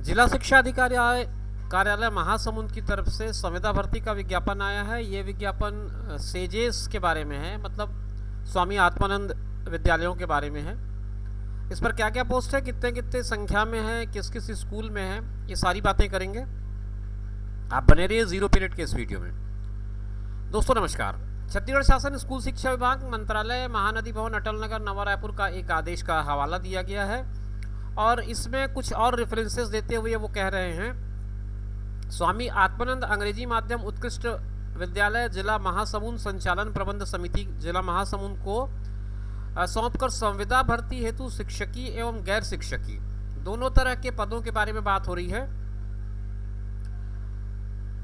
जिला शिक्षा अधिकारी कार्यालय महासमुंद की तरफ से संविदा भर्ती का विज्ञापन आया है। ये विज्ञापन सेजेस के बारे में है, मतलब स्वामी आत्मानंद विद्यालयों के बारे में है। इस पर क्या क्या पोस्ट है, कितने कितने संख्या में है, किस किस स्कूल में है, ये सारी बातें करेंगे। आप बने रहिए जीरो पीरियड के इस वीडियो में। दोस्तों नमस्कार। छत्तीसगढ़ शासन स्कूल शिक्षा विभाग मंत्रालय महानदी भवन अटल नगर नवा रायपुर का एक आदेश का हवाला दिया गया है और इसमें कुछ और रेफरेंसेस देते हुए वो कह रहे हैं, स्वामी आत्मानंद अंग्रेजी माध्यम उत्कृष्ट विद्यालय जिला महासमुंद संचालन प्रबंध समिति जिला महासमुंद को सौंपकर संविदा भर्ती हेतु शिक्षकी एवं गैर शिक्षकी दोनों तरह के पदों के बारे में बात हो रही है।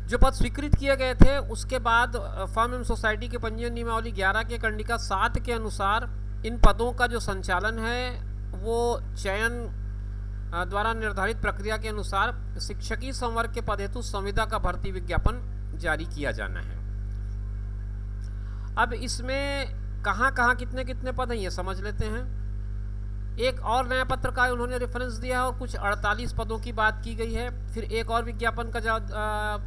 जो पद स्वीकृत किए गए थे उसके बाद फर्म एवं सोसाइटी के पंजीयन नियमावली 11 के कंडिका 7 के अनुसार इन पदों का जो संचालन है वो चयन द्वारा निर्धारित प्रक्रिया के अनुसार शिक्षकी संवर्ग के पद हेतु संविदा का भर्ती विज्ञापन जारी किया जाना है। अब इसमें कहाँ कहाँ कितने कितने पद हैं ये समझ लेते हैं। एक और नया पत्र का उन्होंने रेफरेंस दिया है और कुछ 48 पदों की बात की गई है। फिर एक और विज्ञापन का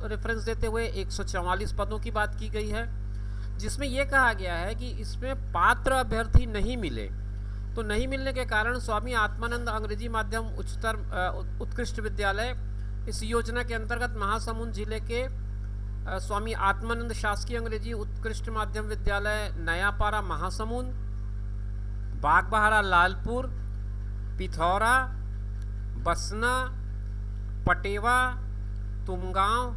रेफरेंस देते हुए 144 पदों की बात की गई है, जिसमें यह कहा गया है कि इसमें पात्र अभ्यर्थी नहीं मिले तो नहीं मिलने के कारण स्वामी आत्मानंद अंग्रेजी माध्यम उच्चतर उत्कृष्ट विद्यालय इस योजना के अंतर्गत महासमुंद जिले के स्वामी आत्मानंद शासकीय अंग्रेजी उत्कृष्ट माध्यम विद्यालय नयापारा महासमुंद, बागबहारा लालपुर, पिथौरा, बसना, पटेवा, तुमगांव,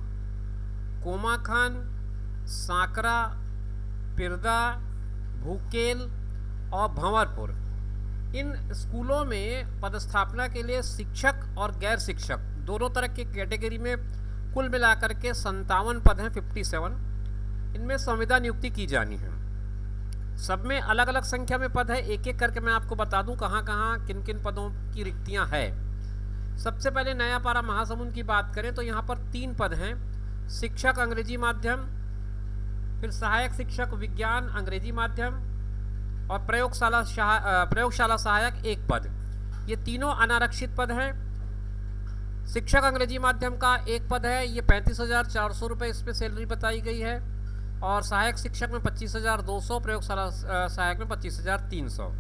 कोमाखान, सांकरा, पिरदा, भूकेल और भंवरपुर, इन स्कूलों में पदस्थापना के लिए शिक्षक और गैर शिक्षक दोनों तरह के कैटेगरी में कुल मिलाकर के 57 पद हैं, 57। इनमें संविदा नियुक्ति की जानी है। सब में अलग अलग संख्या में पद है। एक एक करके मैं आपको बता दूं कहाँ कहाँ किन किन पदों की रिक्तियां है। सबसे पहले नयापारा महासमुंद की बात करें तो यहाँ पर 3 पद हैं, शिक्षक अंग्रेजी माध्यम, फिर सहायक शिक्षक विज्ञान अंग्रेजी माध्यम और प्रयोगशाला सहायक 1 पद। ये तीनों अनारक्षित पद हैं। शिक्षक अंग्रेजी माध्यम का 1 पद है, ये 35,400 रुपये इस पर सैलरी बताई गई है और सहायक शिक्षक में 25,200, प्रयोगशाला सहायक में 25,300।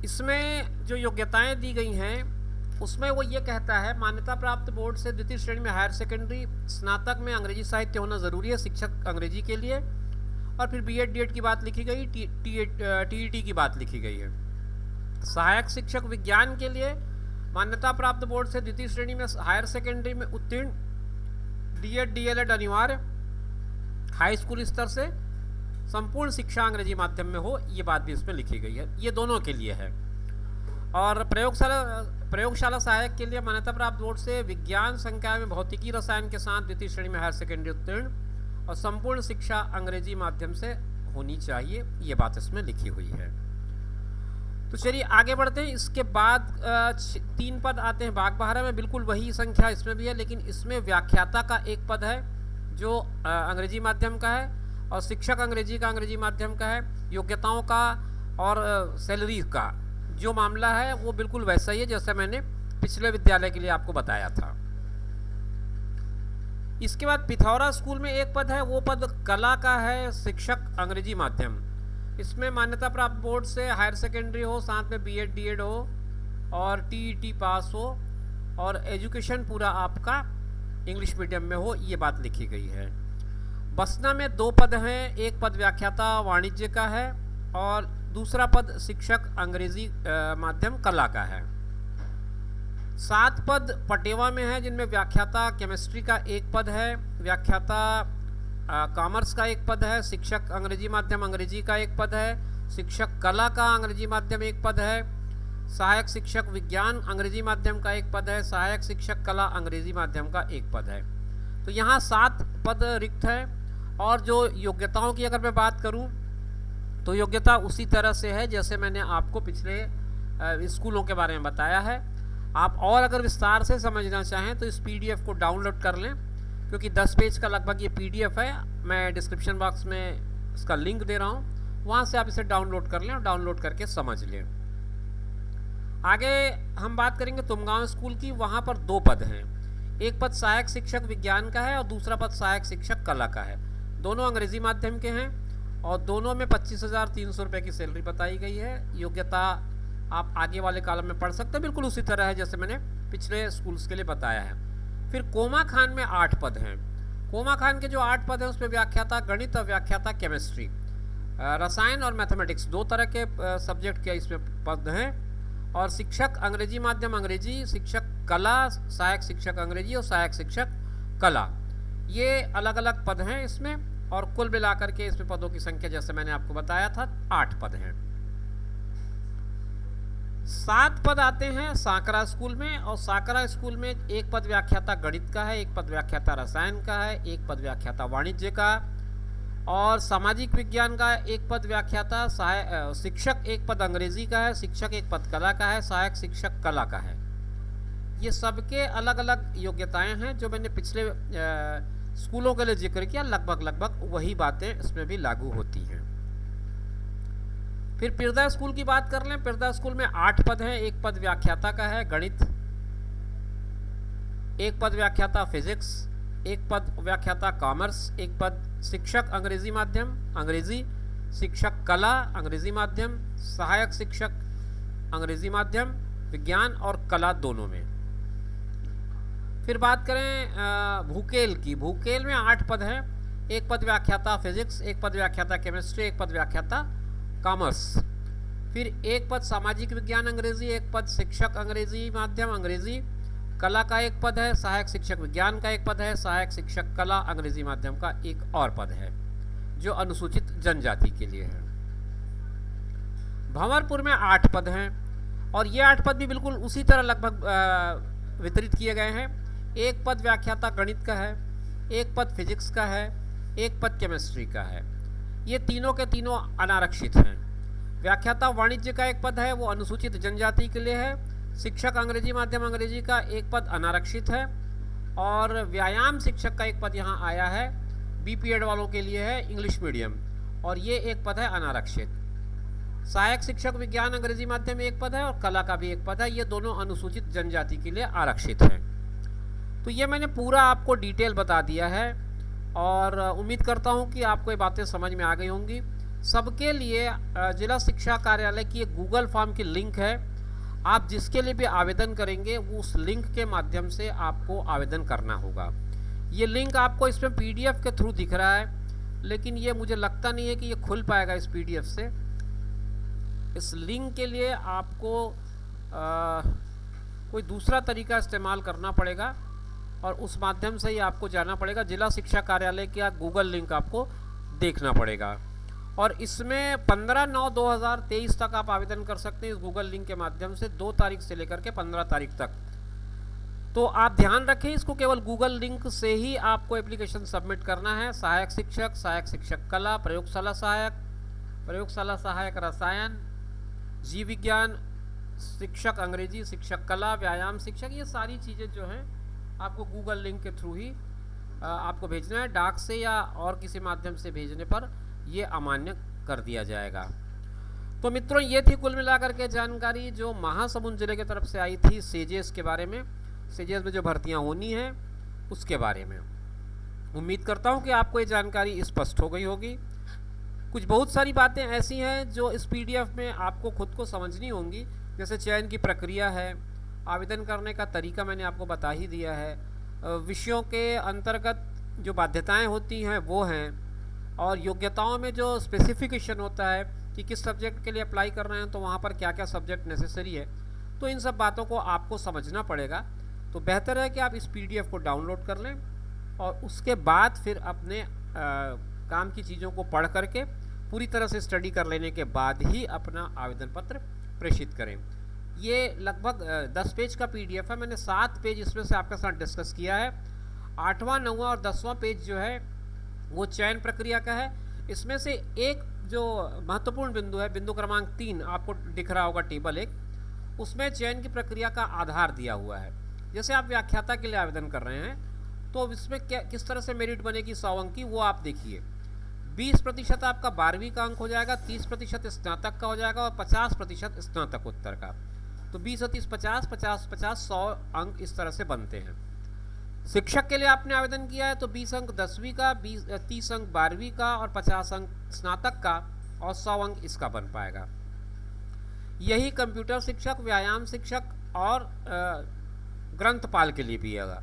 इसमें जो योग्यताएं दी गई हैं उसमें वो ये कहता है, मान्यता प्राप्त बोर्ड से द्वितीय श्रेणी में हायर सेकेंडरी स्नातक में अंग्रेजी साहित्य होना ज़रूरी है शिक्षक अंग्रेजी के लिए। और फिर बीएड डीएड की बात लिखी गई, टीईटी की बात लिखी गई है। सहायक शिक्षक विज्ञान के लिए मान्यता प्राप्त बोर्ड से द्वितीय श्रेणी में हायर सेकेंडरी में उत्तीर्ण, डीएड डीएलएड अनिवार्य, हाई स्कूल स्तर से संपूर्ण शिक्षा अंग्रेजी माध्यम में हो, ये बात भी इसमें लिखी गई है। ये दोनों के लिए है। और प्रयोगशाला सहायक के लिए मान्यता प्राप्त बोर्ड से विज्ञान संकाय में भौतिकी रसायन के साथ द्वितीय श्रेणी में हायर सेकेंडरी उत्तीर्ण और संपूर्ण शिक्षा अंग्रेजी माध्यम से होनी चाहिए, ये बात इसमें लिखी हुई है। तो चलिए आगे बढ़ते हैं। इसके बाद 3 पद आते हैं बागबहारा में, बिल्कुल वही संख्या इसमें भी है, लेकिन इसमें व्याख्याता का 1 पद है जो अंग्रेजी माध्यम का है और शिक्षक अंग्रेजी का अंग्रेजी माध्यम का है। योग्यताओं का और सैलरी का जो मामला है वो बिल्कुल वैसा ही है जैसे मैंने पिछले विद्यालय के लिए आपको बताया था। इसके बाद पिथौरा स्कूल में 1 पद है, वो पद कला का है, शिक्षक अंग्रेजी माध्यम। इसमें मान्यता प्राप्त बोर्ड से हायर सेकेंडरी हो, साथ में बीएड डीएड हो और टीईटी पास हो और एजुकेशन पूरा आपका इंग्लिश मीडियम में हो, ये बात लिखी गई है। बसना में 2 पद हैं, 1 पद व्याख्याता वाणिज्य का है और दूसरा पद शिक्षक अंग्रेजी माध्यम कला का है। 7 पद पटेवा में है, जिनमें व्याख्याता केमिस्ट्री का 1 पद है, व्याख्याता कॉमर्स का 1 पद है, शिक्षक अंग्रेजी माध्यम अंग्रेजी का 1 पद है, शिक्षक कला का अंग्रेजी माध्यम 1 पद है, सहायक शिक्षक विज्ञान अंग्रेजी माध्यम का 1 पद है, सहायक शिक्षक कला अंग्रेजी माध्यम का 1 पद है। तो यहाँ 7 पद रिक्त है। और जो योग्यताओं की अगर मैं बात करूँ तो योग्यता उसी तरह से है जैसे मैंने आपको पिछले स्कूलों के बारे में बताया है। आप और अगर विस्तार से समझना चाहें तो इस पीडीएफ को डाउनलोड कर लें, क्योंकि 10 पेज का लगभग ये पीडीएफ है। मैं डिस्क्रिप्शन बॉक्स में इसका लिंक दे रहा हूँ, वहाँ से आप इसे डाउनलोड कर लें और डाउनलोड करके समझ लें। आगे हम बात करेंगे तुमगांव स्कूल की। वहाँ पर 2 पद हैं, एक पद सहायक शिक्षक विज्ञान का है और दूसरा पद सहायक शिक्षक कला का है। दोनों अंग्रेजी माध्यम के हैं और दोनों में 25,300 रुपये की सैलरी बताई गई है। योग्यता आप आगे वाले कॉलम में पढ़ सकते हैं, बिल्कुल उसी तरह है जैसे मैंने पिछले स्कूल्स के लिए बताया है। फिर कोमा खान में 8 पद हैं। कोमा खान के जो 8 पद हैं उसमें व्याख्याता गणित और व्याख्याता केमिस्ट्री, रसायन और मैथमेटिक्स 2 तरह के सब्जेक्ट के इसमें पद हैं। और शिक्षक अंग्रेजी माध्यम अंग्रेजी, शिक्षक कला, सहायक शिक्षक अंग्रेजी और सहायक शिक्षक कला, ये अलग अलग पद हैं इसमें। और कुल मिलाकर के इसमें पदों की संख्या जैसे मैंने आपको बताया था 8 पद हैं। 7 पद आते हैं साकरा स्कूल में, और साकरा स्कूल में 1 पद व्याख्याता गणित का है, 1 पद व्याख्याता रसायन का है, 1 पद व्याख्याता वाणिज्य का, और सामाजिक विज्ञान का 1 पद व्याख्याता, शिक्षक 1 पद अंग्रेजी का है, शिक्षक 1 पद कला का है, सहायक शिक्षक कला का है। ये सबके अलग अलग योग्यताएं हैं जो मैंने पिछले स्कूलों के लिए जिक्र किया, लगभग वही बातें इसमें भी लागू होती हैं। फिर पिरदा स्कूल की बात कर लें। पिरदा स्कूल में 8 पद हैं, 1 पद व्याख्याता का है गणित, 1 पद व्याख्याता फिजिक्स, 1 पद व्याख्याता कॉमर्स, 1 पद शिक्षक अंग्रेजी माध्यम अंग्रेजी, शिक्षक कला अंग्रेजी माध्यम, सहायक शिक्षक अंग्रेजी माध्यम, विज्ञान और कला दोनों में। फिर बात करें भूकेल की। भूकेल में 8 पद हैं, 1 पद व्याख्याता फिजिक्स, 1 पद व्याख्याता केमिस्ट्री, 1 पद व्याख्याता कॉमर्स। फिर 1 पद सामाजिक विज्ञान अंग्रेजी, 1 पद शिक्षक अंग्रेजी माध्यम अंग्रेजी, कला का 1 पद है, सहायक शिक्षक विज्ञान का 1 पद है, सहायक शिक्षक कला अंग्रेजी माध्यम का 1 और पद है जो अनुसूचित जनजाति के लिए है। भंवरपुर में 8 पद हैं और ये 8 पद भी बिल्कुल उसी तरह लगभग वितरित किए गए हैं। 1 पद व्याख्याता गणित का है, 1 पद फिजिक्स का है, 1 पद केमिस्ट्री का है। ये तीनों के तीनों अनारक्षित हैं। व्याख्याता वाणिज्य का 1 पद है, वो अनुसूचित जनजाति के लिए है। शिक्षक अंग्रेजी माध्यम अंग्रेजी का 1 पद अनारक्षित है और व्यायाम शिक्षक का 1 पद यहाँ आया है, बीपीएड वालों के लिए है, इंग्लिश मीडियम, और ये 1 पद है अनारक्षित। सहायक शिक्षक विज्ञान अंग्रेजी माध्यम में 1 पद है और कला का भी 1 पद है। ये दोनों अनुसूचित जनजाति के लिए आरक्षित हैं। तो ये मैंने पूरा आपको डिटेल बता दिया है और उम्मीद करता हूँ कि आपको ये बातें समझ में आ गई होंगी। सबके लिए जिला शिक्षा कार्यालय की एक गूगल फॉर्म की लिंक है, आप जिसके लिए भी आवेदन करेंगे वो उस लिंक के माध्यम से आपको आवेदन करना होगा। ये लिंक आपको इसमें पीडीएफ के थ्रू दिख रहा है, लेकिन ये मुझे लगता नहीं है कि ये खुल पाएगा इस पीडीएफ से। इस लिंक के लिए आपको कोई दूसरा तरीका इस्तेमाल करना पड़ेगा और उस माध्यम से ही आपको जाना पड़ेगा। जिला शिक्षा कार्यालय का गूगल लिंक आपको देखना पड़ेगा और इसमें 15/9/2023 तक आप आवेदन कर सकते हैं इस गूगल लिंक के माध्यम से, 2 तारीख से लेकर के 15 तारीख तक। तो आप ध्यान रखें, इसको केवल गूगल लिंक से ही आपको एप्लीकेशन सबमिट करना है। सहायक शिक्षक कला, प्रयोगशाला सहायक रसायन, जीव विज्ञान, शिक्षक अंग्रेजी, शिक्षक कला, व्यायाम शिक्षक, ये सारी चीज़ें जो हैं आपको गूगल लिंक के थ्रू ही आपको भेजना है। डाक से या और किसी माध्यम से भेजने पर ये अमान्य कर दिया जाएगा। तो मित्रों, ये थी कुल मिलाकर के जानकारी जो महासमुंद जिले की तरफ से आई थी सेजेस के बारे में, सेजेस में जो भर्तियां होनी हैं उसके बारे में। उम्मीद करता हूं कि आपको ये जानकारी स्पष्ट हो गई होगी। कुछ बहुत सारी बातें ऐसी हैं जो इस पीडीएफ में आपको खुद को समझनी होंगी, जैसे चयन की प्रक्रिया है, आवेदन करने का तरीका मैंने आपको बता ही दिया है, विषयों के अंतर्गत जो बाध्यताएं होती हैं वो हैं, और योग्यताओं में जो स्पेसिफिकेशन होता है कि किस सब्जेक्ट के लिए अप्लाई कर रहे हैं तो वहाँ पर क्या क्या सब्जेक्ट नेसेसरी है, तो इन सब बातों को आपको समझना पड़ेगा। तो बेहतर है कि आप इस पीडीएफ को डाउनलोड कर लें और उसके बाद फिर अपने काम की चीज़ों को पढ़ करके पूरी तरह से स्टडी कर लेने के बाद ही अपना आवेदन पत्र प्रेषित करें। ये लगभग 10 पेज का पीडीएफ है, मैंने 7 पेज इसमें से आपके साथ डिस्कस किया है। 8वां 9वां और 10वां पेज जो है वो चयन प्रक्रिया का है। इसमें से एक जो महत्वपूर्ण बिंदु है, बिंदु क्रमांक 3 आपको दिख रहा होगा टेबल 1, उसमें चयन की प्रक्रिया का आधार दिया हुआ है। जैसे आप व्याख्याता के लिए आवेदन कर रहे हैं तो इसमें किस तरह से मेरिट बनेगी 100 अंक की, वो आप देखिए। 20% आपका 12वीं का अंक हो जाएगा, 30% स्नातक का हो जाएगा और 50% स्नातकोत्तर का। तो 20 और 30 50, 50 50 100 अंक इस तरह से बनते हैं। शिक्षक के लिए आपने आवेदन किया है तो 20 अंक 10वीं का, 30 अंक 12वीं का और 50 अंक स्नातक का और 100 अंक इसका बन पाएगा। यही कंप्यूटर शिक्षक, व्यायाम शिक्षक और ग्रंथपाल के लिए भी होगा।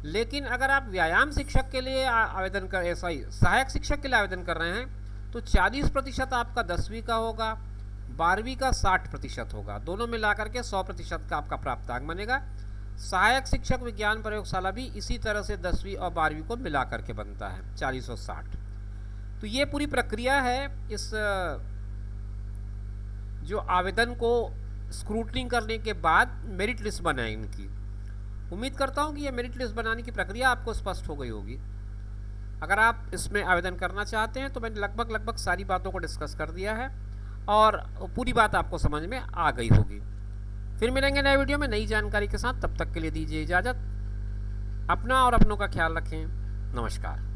लेकिन अगर आप व्यायाम शिक्षक के लिए आवेदन कर सहायक शिक्षक के लिए आवेदन कर रहे हैं तो 40% आपका 10वीं का होगा, 12वीं का 60% होगा, दोनों मिला करके 100% का आपका प्राप्तांक बनेगा। सहायक शिक्षक विज्ञान प्रयोगशाला भी इसी तरह से 10वीं और 12वीं को मिला करके बनता है 40 और 60। तो ये पूरी प्रक्रिया है इस जो आवेदन को स्क्रूटनी करने के बाद मेरिट लिस्ट बनाए इनकी। उम्मीद करता हूँ कि ये मेरिट लिस्ट बनाने की प्रक्रिया आपको स्पष्ट हो गई होगी। अगर आप इसमें आवेदन करना चाहते हैं तो मैंने लगभग सारी बातों को डिस्कस कर दिया है और पूरी बात आपको समझ में आ गई होगी। फिर मिलेंगे नए वीडियो में नई जानकारी के साथ, तब तक के लिए दीजिए इजाज़त। अपना और अपनों का ख्याल रखें। नमस्कार।